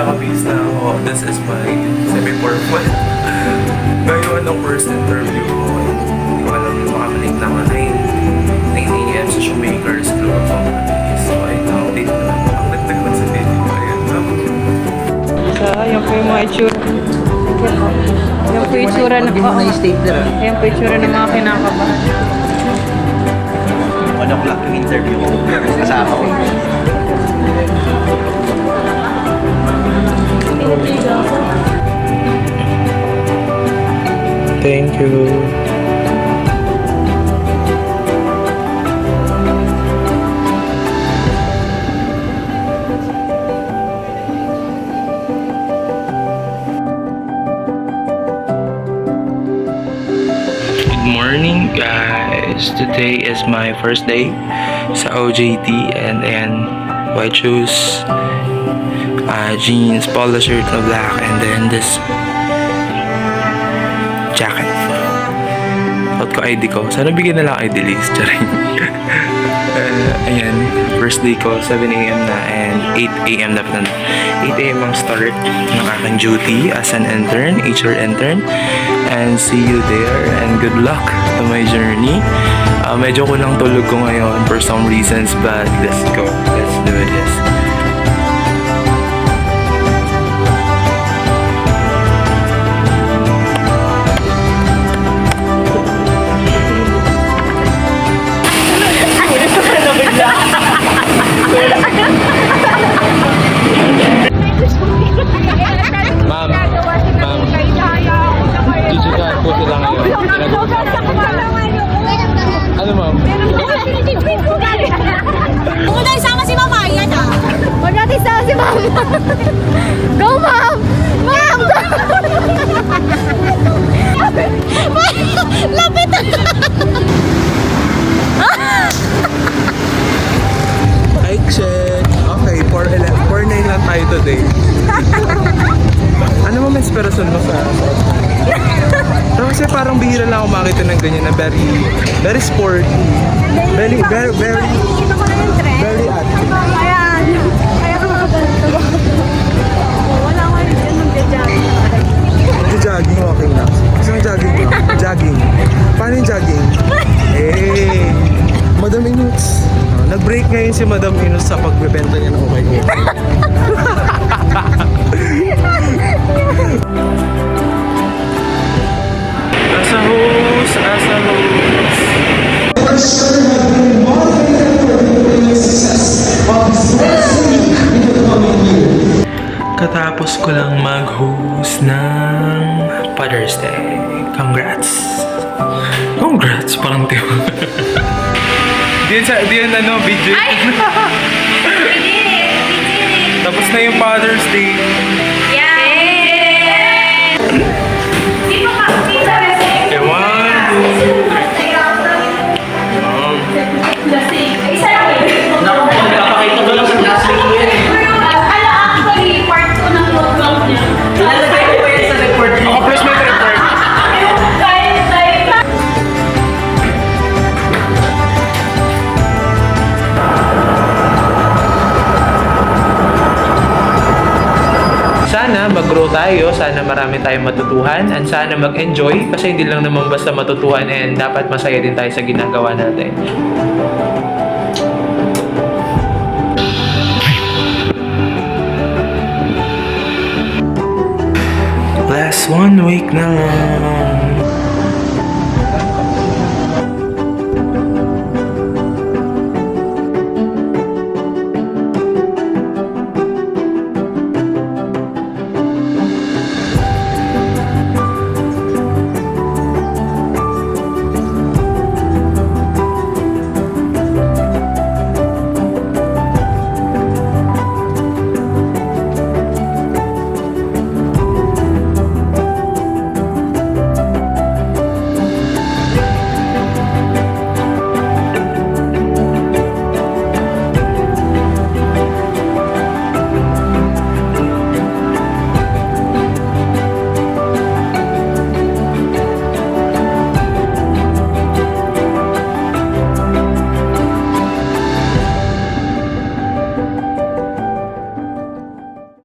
nakabis na ako. This is my semi-formal. Ngayon, ang first interview ko. Hindi ko alam makabalik na ako 9 a.m. sa Shoemakers Club of Companies. So, ay na-update na lang. Ang nagtag lang sa video. Ayan lang. So, yan po yung mga itsura. Yan po yung itsura ng yan po yung itsura ng mga kinakabahan. 1 o'clock yung interview ko. Kasama ko. Thank you. Good morning guys! Today is my first day sa OJT and white shoes, jeans, polo shirt na black, and then this jacket. Out ko ID ko. Sana bigyan na lang ID list. Ayan, first day ko, 7 a.m. na and 8 a.m. dapat na. 8 a.m. ang start ng aking duty as an intern, HR intern. And see you there and good luck to my journey. Medyo kulang tulog ko ngayon for some reasons, but let's go. Let's do this. Ma'am, chichikahan po sila ngayon. Ano ma'am? Huwag natin sama si Mama, yan ah. Huwag natin sama si Mama. Go, Ma'am! Ma'am, go! Lapit! I check. Okay, 4-9 lang tayo today. Ano mo may inspirasyon mo sa kasi parang bihira lang ako makita ng ganyan na very sporty. Very active. Kaya ka makaganto. Wala ko rin dyan mag-jogging. Jogging, okay na. Isang jogging ko. Jogging. Paano yung jogging? Madam Inus. Nag-break ngayon si Madam Inus sa pagbebenta niya ng okay. Asa host. Katapos ko lang mag-host ng Father's Day. Congrats, parang tiyo. Di yan ano, video. Tapos na yung Father's Day. Sana mag-grow tayo, sana marami tayong matutuhan, and sana mag-enjoy kasi hindi lang naman basta matutuhan and dapat masaya din tayo sa ginagawa natin. Last 1 week na lang.